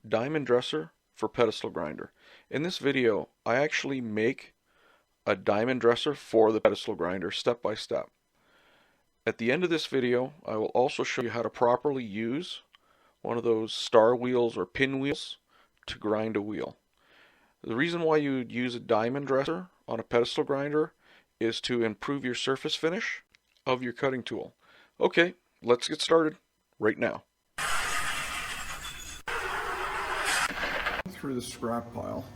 diamond dresser for pedestal grinder. In this video, I actually make a diamond dresser for the pedestal grinder step by step. At the end of this video, I will also show you how to properly use one of those star wheels or pin wheels to grind a wheel. The reason why you would use a diamond dresser on a pedestal grinder is to improve your surface finish of your cutting tool. Okay, let's get started right now. Through the scrap pile.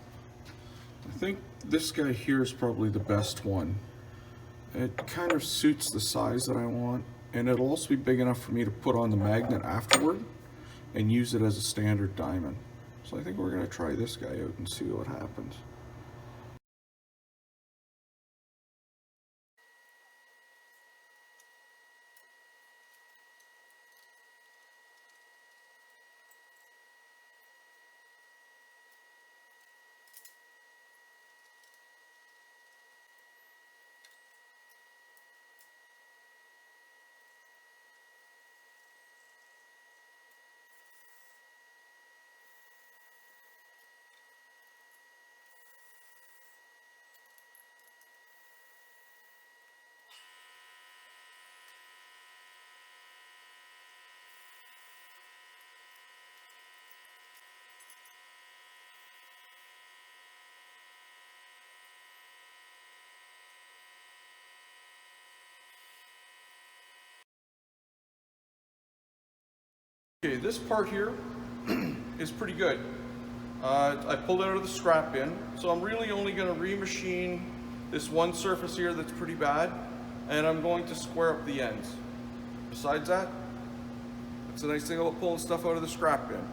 I think this guy here is probably the best one. It kind of suits the size that I want, and it'll also be big enough for me to put on the magnet afterward and use it as a standard diamond. So I think we're going to try this guy out and see what happens. Okay, this part here is pretty good. I pulled it out of the scrap bin, so I'm really only going to remachine this one surface here that's pretty bad, and I'm going to square up the ends. Besides that, it's a nice thing about pulling stuff out of the scrap bin.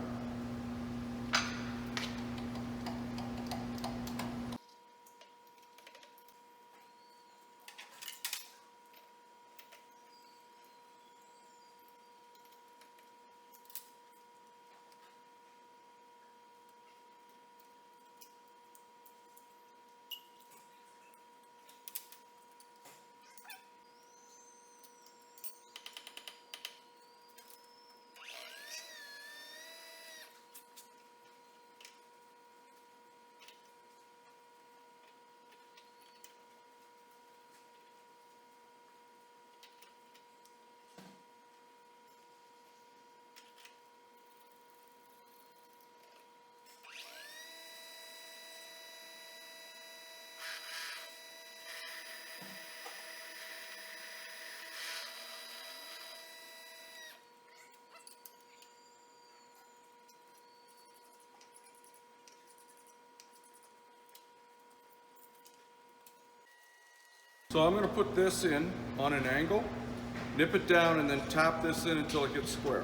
So I'm going to put this in on an angle, nip it down, and then tap this in until it gets square.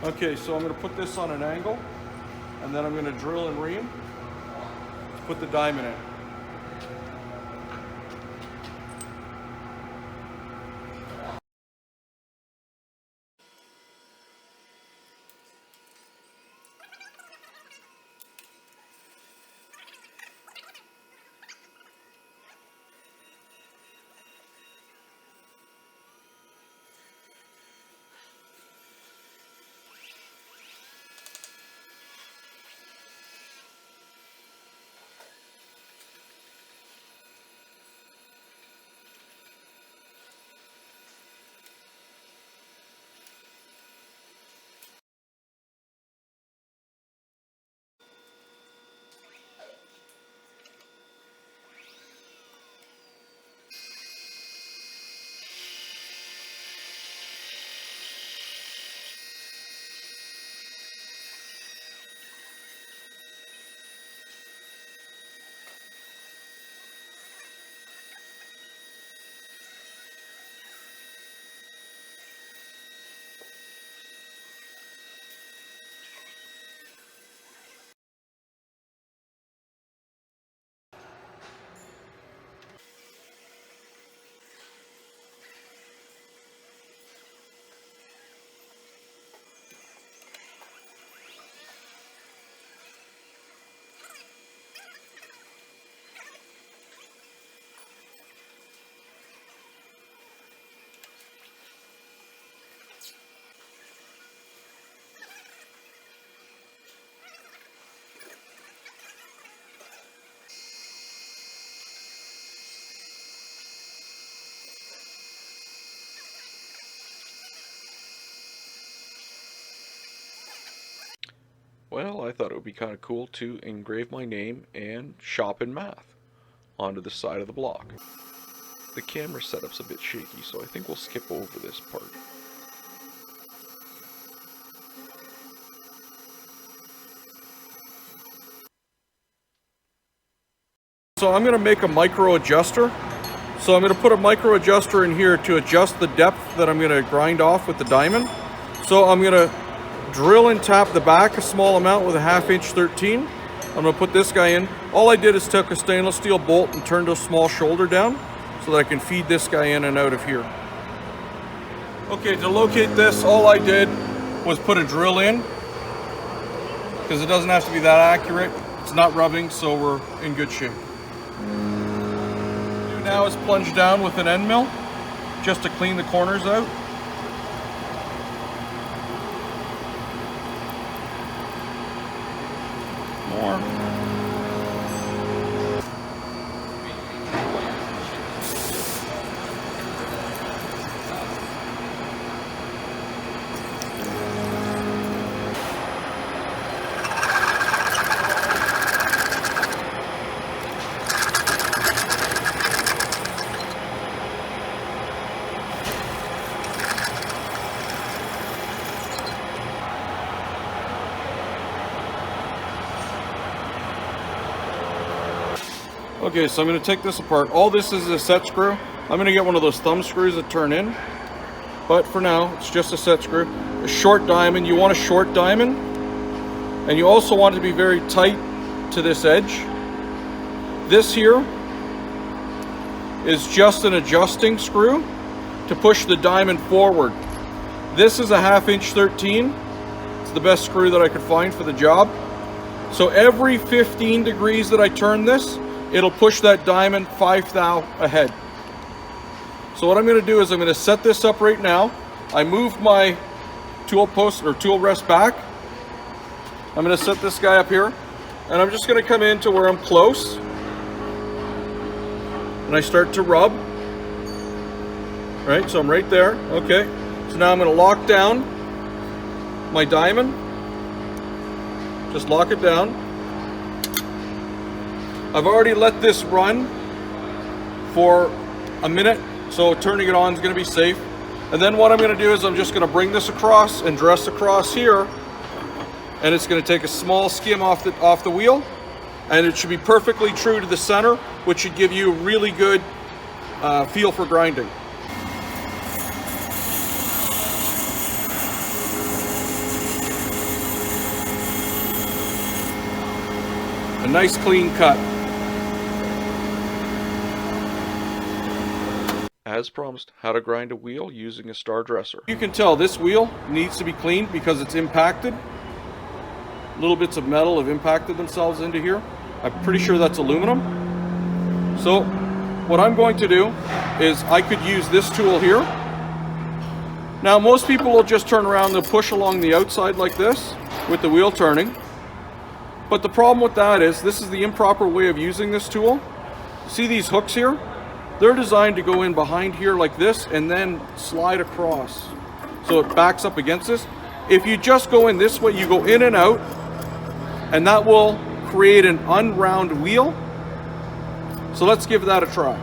Okay, so I'm going to put this on an angle, and then I'm going to drill and ream to put the diamond in. Well, I thought it would be kind of cool to engrave my name and shop in math onto the side of the block. The camera setup's a bit shaky, so I think we'll skip over this part. So I'm going to make a micro adjuster. So I'm going to put a micro adjuster in here to adjust the depth that I'm going to grind off with the diamond. So I'm going to drill and tap the back a small amount with a 1/2 inch 13. I'm going to put this guy in. All I did is took a stainless steel bolt and turned a small shoulder down so that I can feed this guy in and out of here. Okay, to locate this, all I did was put a drill in because it doesn't have to be that accurate. It's not rubbing, so we're in good shape. What I do now is plunge down with an end mill just to clean the corners out. More. Okay, so I'm going to take this apart. All this is a set screw. I'm going to get one of those thumb screws that turn in. But for now, it's just a set screw. A short diamond. You want a short diamond. And you also want it to be very tight to this edge. This here is just an adjusting screw to push the diamond forward. This is a 1/2 inch 13. It's the best screw that I could find for the job. So every 15 degrees that I turn this, it'll push that diamond 5 thou ahead. So what I'm going to do is I'm going to set this up right now. I moved my tool post or tool rest back. I'm going to set this guy up here, and I'm just going to come in to where I'm close, and I start to rub. Right, so I'm right there. Okay, so now I'm going to lock down my diamond. Just lock it down. I've already let this run for a minute, so turning it on is going to be safe. And then what I'm going to do is I'm just going to bring this across and dress across here, and it's going to take a small skim off the wheel, and it should be perfectly true to the center, which should give you a really good feel for grinding. a nice clean cut. As promised, how to grind a wheel using a star dresser. You can tell this wheel needs to be cleaned because it's impacted. Little bits of metal have impacted themselves into here. I'm pretty sure that's aluminum. So what I'm going to do is I could use this tool here. Now most people will just turn around and push along the outside like this with the wheel turning. But the problem with that is this is the improper way of using this tool. See these hooks here? They're designed to go in behind here like this and then slide across. So it backs up against this. If you just go in this way, you go in and out, and that will create an unround wheel. So let's give that a try.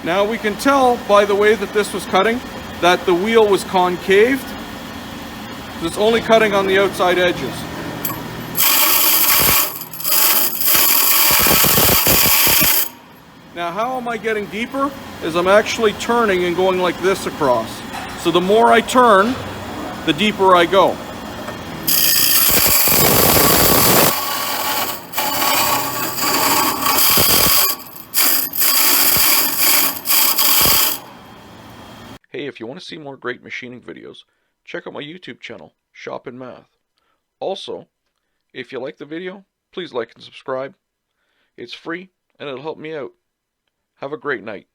Now we can tell by the way that this was cutting that the wheel was concaved. It's only cutting on the outside edges. Now how am I getting deeper? Is I'm actually turning and going like this across. So the more I turn, the deeper I go. Hey, if you want to see more great machining videos, check out my YouTube channel, Shop in Math. Also, if you like the video, please like and subscribe. It's free and it'll help me out. Have a great night.